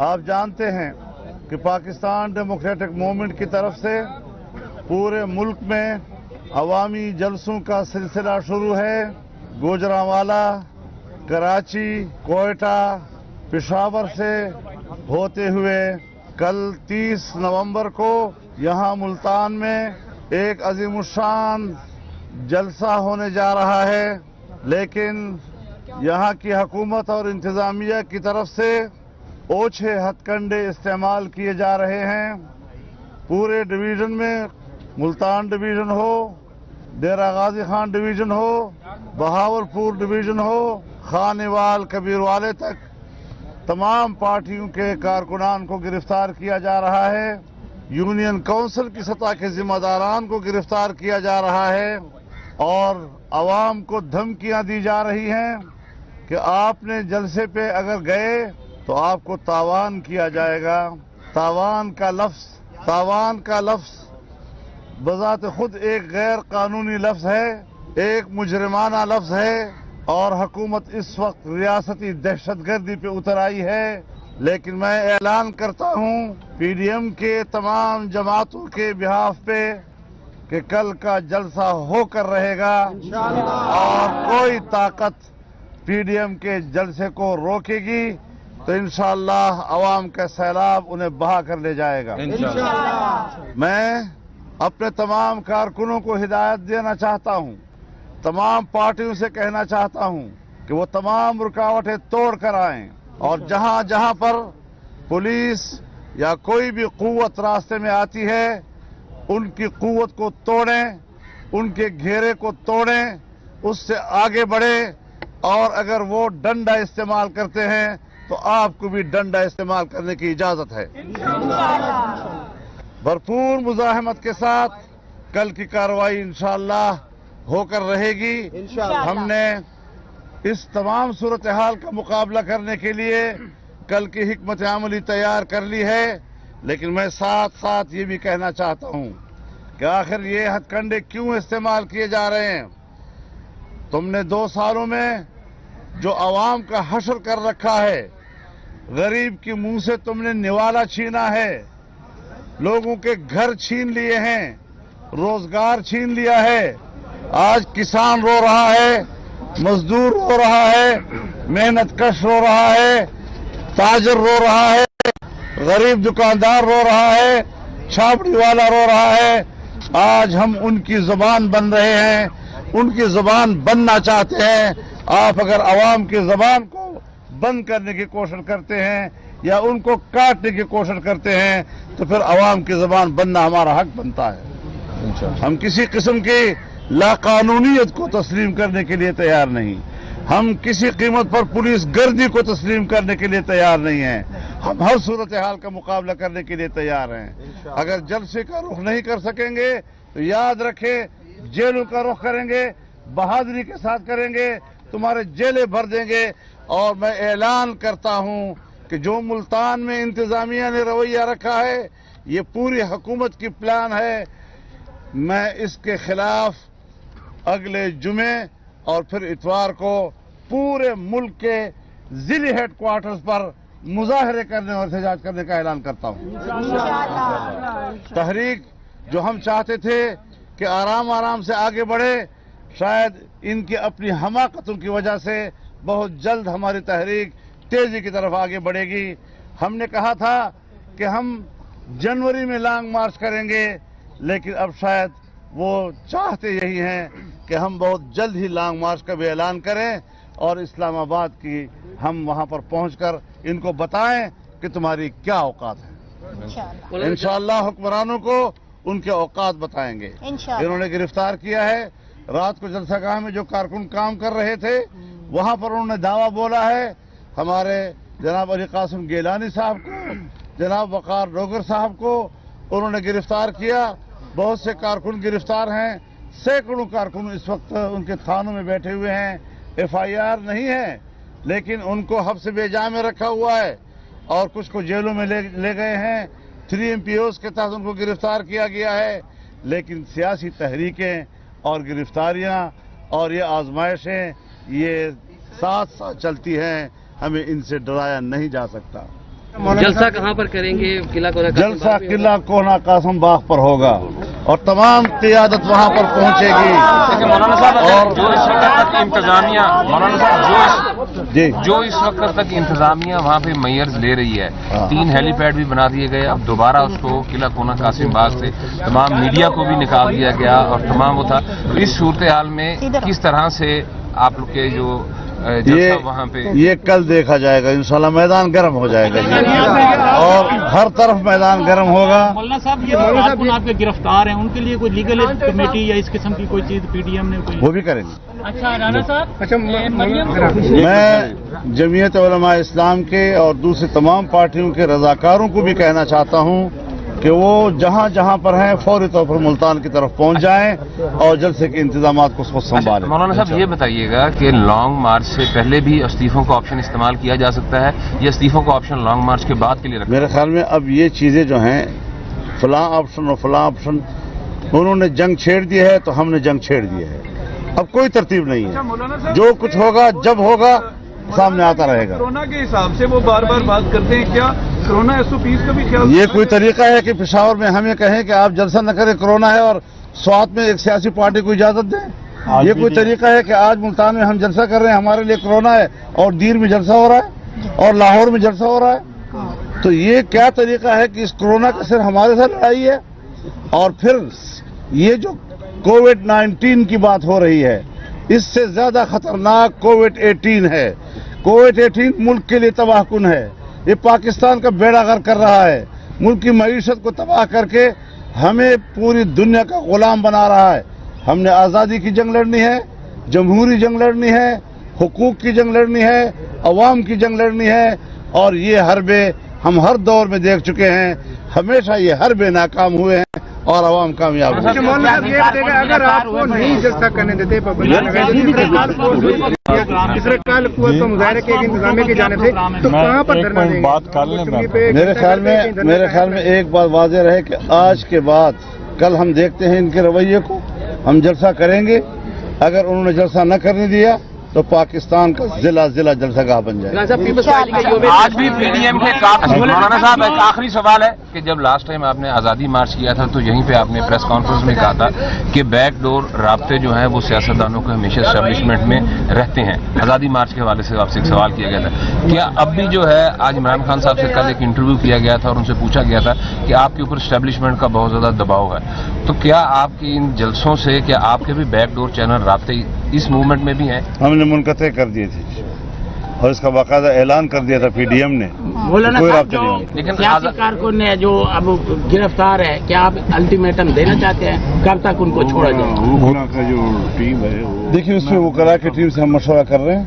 آپ جانتے ہیں کہ پاکستان ڈیموکریٹک موومنٹ کی طرف سے پورے ملک میں عوامی جلسوں کا سلسلہ شروع ہے۔ گوجرانوالہ، کراچی، کوئٹہ، پشاور سے ہوتے ہوئے کل 30 نومبر کو یہاں ملتان میں ایک عظیم الشان جلسہ ہونے جا رہا ہے، لیکن یہاں کی حکومت اور انتظامیہ کی طرف سے اوچھے ہتھ کنڈے استعمال کیے جا رہے ہیں۔ پورے ڈویژن میں، ملتان ڈویژن ہو، ڈیرہ غازی خان ڈویژن ہو، بہاولپور ڈویژن ہو، خانیوال کبیروالے تک تمام پارٹیوں کے کارکنان کو گرفتار کیا جا رہا ہے۔ یونین کونسل کی سطح کے ذمہ داران کو گرفتار کیا جا رہا ہے اور عوام کو دھمکیاں دی جا رہی ہیں کہ آپ نے جلسے پہ اگر گئے تو آپ کو تاوان کیا جائے گا۔ تاوان کا لفظ بذات خود ایک غیر قانونی لفظ ہے، ایک مجرمانہ لفظ ہے، اور حکومت اس وقت ریاستی دہشت گردی پہ اتر آئی ہے۔ لیکن میں اعلان کرتا ہوں پی ڈی ایم کے تمام جماعتوں کے بہاف پہ کہ کل کا جلسہ ہو کر رہے گا اور کوئی طاقت پی ڈی ایم کے جلسے کو روکے گی تو انشاءاللہ عوام کا سیلاب انہیں بہا کر لے جائے گا۔ میں اپنے تمام کارکنوں کو ہدایت دینا چاہتا ہوں، تمام پارٹیوں سے کہنا چاہتا ہوں کہ وہ تمام رکاوٹیں توڑ کر آئیں اور جہاں جہاں پر پولیس یا کوئی بھی قوت راستے میں آتی ہے ان کی قوت کو توڑیں، ان کے گھیرے کو توڑیں، اس سے آگے بڑھیں، اور اگر وہ ڈنڈا استعمال کرتے ہیں تو آپ کو بھی ڈنڈا استعمال کرنے کی اجازت ہے۔ بھرپور مزاحمت کے ساتھ کل کی کارروائی انشاءاللہ ہو کر رہے گی۔ ہم نے اس تمام صورتحال کا مقابلہ کرنے کے لیے کل کی حکمت عملی تیار کر لی ہے، لیکن میں ساتھ ساتھ یہ بھی کہنا چاہتا ہوں کہ آخر یہ ہتھ کنڈے کیوں استعمال کیے جا رہے ہیں؟ تم نے 2 سالوں میں جو عوام کا حشر کر رکھا ہے، غریب کے منہ سے تم نے نوالا چھینا ہے، لوگوں کے گھر چھین لیے ہیں، روزگار چھین لیا ہے۔ آج کسان رو رہا ہے، مزدور رو رہا ہے، محنت کش رو رہا ہے، تاجر رو رہا ہے، غریب دکاندار رو رہا ہے، چھاپڑی والا رو رہا ہے۔ آج ہم ان کی زبان بن رہے ہیں، ان کی زبان بننا چاہتے ہیں۔ آپ اگر عوام کی زبان کو بند کرنے کی کوشش کرتے ہیں یا ان کو کاٹنے کی کوشش کرتے ہیں تو پھر عوام کی زبان بننا ہمارا حق بنتا ہے۔ ہم کسی قسم کی لاقانونیت کو تسلیم کرنے کے لیے تیار نہیں، ہم کسی قیمت پر پولیس گردی کو تسلیم کرنے کے لیے تیار نہیں ہیں، ہم ہر صورتحال کا مقابلہ کرنے کے لیے تیار ہیں۔ اگر جلسے کا رخ نہیں کر سکیں گے تو یاد رکھیں جیلوں کا رخ کریں گے، بہادری کے ساتھ کریں گے، تمہارے جیلیں بھر دیں گے۔ اور میں اعلان کرتا ہوں کہ جو ملتان میں انتظامیہ نے رویہ رکھا ہے یہ پوری حکومت کی پلان ہے۔ میں اس کے خلاف اگلے جمعے اور پھر اتوار کو پورے ملک کے ضلعی ہیڈ کوارٹرز پر مظاہرے کرنے اور احتجاج کرنے کا اعلان کرتا ہوں۔ تحریک جو ہم چاہتے تھے کہ آرام آرام سے آگے بڑھے، شاید ان کی اپنی حماقتوں کی وجہ سے بہت جلد ہماری تحریک تیزی کی طرف آگے بڑھے گی۔ ہم نے کہا تھا کہ ہم جنوری میں لانگ مارچ کریں گے، لیکن اب شاید وہ چاہتے یہی ہیں کہ ہم بہت جلد ہی لانگ مارچ کا بھی اعلان کریں اور اسلام آباد کی ہم وہاں پر پہنچ کر ان کو بتائیں کہ تمہاری کیا اوقات ہے۔ انشاءاللہ حکمرانوں کو ان کے اوقات بتائیں گے۔ انہوں نے گرفتار کیا ہے، رات کو جلسہ گاہ میں جو کارکن کام کر رہے تھے وہاں پر انہوں نے دعویٰ بولا ہے، ہمارے جناب علی قاسم گیلانی صاحب کو، جناب وقار ڈوگر صاحب کو انہوں نے گرفتار کیا۔ بہت سے کارکن گرفتار ہیں، سینکڑوں کارکن اس وقت ان کے تھانوں میں بیٹھے ہوئے ہیں، ایف آئی آر نہیں ہے، لیکن ان کو حبس بے جا میں رکھا ہوا ہے اور کچھ کو جیلوں میں لے گئے ہیں۔ 3 MPOs کے تحت ان کو گرفتار کیا گیا ہے، لیکن سیاسی تحریکیں اور گرفتاریاں اور یہ آزمائشیں یہ ساتھ ساتھ چلتی ہیں، ہمیں ان سے ڈرایا نہیں جا سکتا۔ جلسہ کہاں پر کریں گے؟ قلعہ کونا قاسم جلسہ باغ میں قلعہ کونا قاسم باغ پر ہوگا اور تمام قیادت وہاں پر پہنچے گی. مولانا صاحب جو اس وقت تک انتظامیہ مولانا صاحب جی جو اس وقت تک انتظامیہ وہاں پہ میئرز لے رہی ہے، 3 ہیلی پیڈ بھی بنا دیے گئے، اب دوبارہ اس کو قلعہ کونا قاسم باغ سے تمام میڈیا کو بھی نکال دیا گیا اور تمام وہ تھا. اس صورتحال میں کس طرح سے آپ لوگ کے جو جلسہ وہاں پہ یہ کل دیکھا جائے گا انشاءاللہ. میدان گرم ہو جائے گا اور ہر طرف میدان گرم ہوگا. مولانا صاحب یہ کارکن آپ کے گرفتار ہیں، ان کے لیے کوئی لیگل کمیٹی یا اس قسم کی کوئی چیز پی ڈی ایم نے کوئی؟ وہ بھی کریں گے. اچھا رانا صاحب، میں جمعیت علماء اسلام کے اور دوسری تمام پارٹیوں کے رضاکاروں کو بھی کہنا چاہتا ہوں کہ وہ جہاں جہاں پر ہیں فوری طور پر ملتان کی طرف پہنچ جائیں اور جلسے کے انتظامات کو خود سنبھالیں. مولانا صاحب یہ بتائیے گا کہ لانگ مارچ سے پہلے بھی استعفوں کا آپشن استعمال کیا جا سکتا ہے یا استعفوں کا آپشن لانگ مارچ کے بعد کے لیے رکھا؟ میرے خیال میں اب یہ چیزیں جو ہیں فلاں آپشن اور فلاں آپشن، انہوں نے جنگ چھیڑ دی ہے تو ہم نے جنگ چھیڑ دی ہے. اب کوئی ترتیب نہیں ہے، جو کچھ ہوگا جب ہوگا سامنے آتا رہے گا. کورونا کے حساب سے وہ بار بار بات کرتے ہیں، کیا کورونا SOPs کا بھی خیال؟ یہ کوئی طریقہ ہے کہ پشاور میں ہمیں کہیں کہ آپ جلسہ نہ کریں کورونا ہے اور سوات میں ایک سیاسی پارٹی کو اجازت دیں؟ یہ کوئی طریقہ ہے کہ آج ملتان میں ہم جلسہ کر رہے ہیں ہمارے لیے کورونا ہے اور دیر میں جلسہ ہو رہا ہے اور لاہور میں جلسہ ہو رہا ہے؟ تو یہ کیا طریقہ ہے کہ اس کورونا کا صرف ہمارے ساتھ لڑائی ہے؟ اور پھر یہ جو کووڈ-19 کی بات ہو رہی ہے، اس سے زیادہ خطرناک کووڈ-18 ہے. کووڈ-18 ملک کے لیے تباہ کن ہے. یہ پاکستان کا بیڑا غرق کر رہا ہے، ملک کی معیشت کو تباہ کر کے ہمیں پوری دنیا کا غلام بنا رہا ہے. ہم نے آزادی کی جنگ لڑنی ہے، جمہوری جنگ لڑنی ہے، حقوق کی جنگ لڑنی ہے، عوام کی جنگ لڑنی ہے. اور یہ حربے ہم ہر دور میں دیکھ چکے ہیں، ہمیشہ یہ حربے ناکام ہوئے ہیں اور عوام کامیاب ہوئے. اگر آپ کو نہیں جلسہ کرنے دیتے مظاہرے کے انتظامیہ کی جانب سے تو کہاں پر دھرنا دیں گے؟ بات کر لیں. میرے خیال میں ایک بات واضح رہے کہ آج کے بعد کل ہم دیکھتے ہیں ان کے رویے کو، ہم جلسہ کریں گے. اگر انہوں نے جلسہ نہ کرنے دیا تو پاکستان کا ضلع جلسہ گاہ بن جائے. آج بھی پی ڈی ایم کے مولانا صاحب ایک آخری سوال ہے کہ جب لاسٹ ٹائم آپ نے آزادی مارچ کیا تھا تو یہیں پہ آپ نے پریس کانفرنس میں کہا تھا کہ بیک ڈور رابطے جو ہیں وہ سیاستدانوں کے ہمیشہ اسٹیبلشمنٹ میں رہتے ہیں. آزادی مارچ کے حوالے سے آپ سے ایک سوال کیا گیا تھا، کیا اب بھی جو ہے آج عمران خان صاحب سے کل ایک انٹرویو کیا گیا تھا اور ان سے پوچھا گیا تھا کہ آپ کے اوپر اسٹیبلشمنٹ کا بہت زیادہ دباؤ ہے، تو کیا آپ کی ان جلسوں سے کیا آپ کے بھی بیک ڈور چینل رابطے اس موومنٹ میں بھی ہیں؟ ہم نے منقطع کر دیے تھے اور اس کا باقاعدہ اعلان کر دیا تھا پی ڈی ایم نے. مولانا کوئی صاحب رابطہ نہیں ہوگا. لیکن سیاسی کارکن نے جو اب گرفتار ہے، کیا آپ الٹیمیٹم دینا چاہتے ہیں کب تک ان کو چھوڑا جائے؟ دیکھیے اس میں وکلاء کی ٹیم سے ہم مشورہ کر رہے ہیں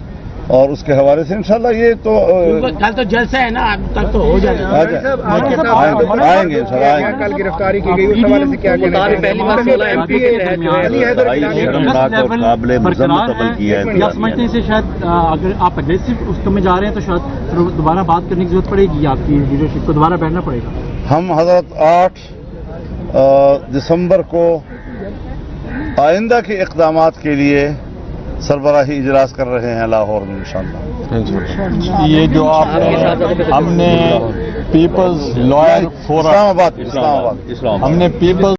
اور اس کے حوالے سے انشاءاللہ یہ تو کل تو جلسہ ہے نا، اب تک تو ہو جائے گا. آئیں گے انشاءاللہ آئیں گے. کل گرفتاری کی گئی اس حوالے سے کیا کہنا کیا سمجھتے ہیں شاید اگر آپ اگریسو اس میں جا رہے ہیں تو شاید دوبارہ بات کرنے کی ضرورت پڑے گی، آپ کی لیڈرشپ کو دوبارہ بیٹھنا پڑے گا؟ ہم حضرت 8 دسمبر کو آئندہ کے اقدامات کے لیے سربراہی اجلاس کر رہے ہیں لاہور میں انشاءاللہ. یہ جو آپ ہم نے پیپلز لائر فورم اسلام آباد ہم نے پیپلز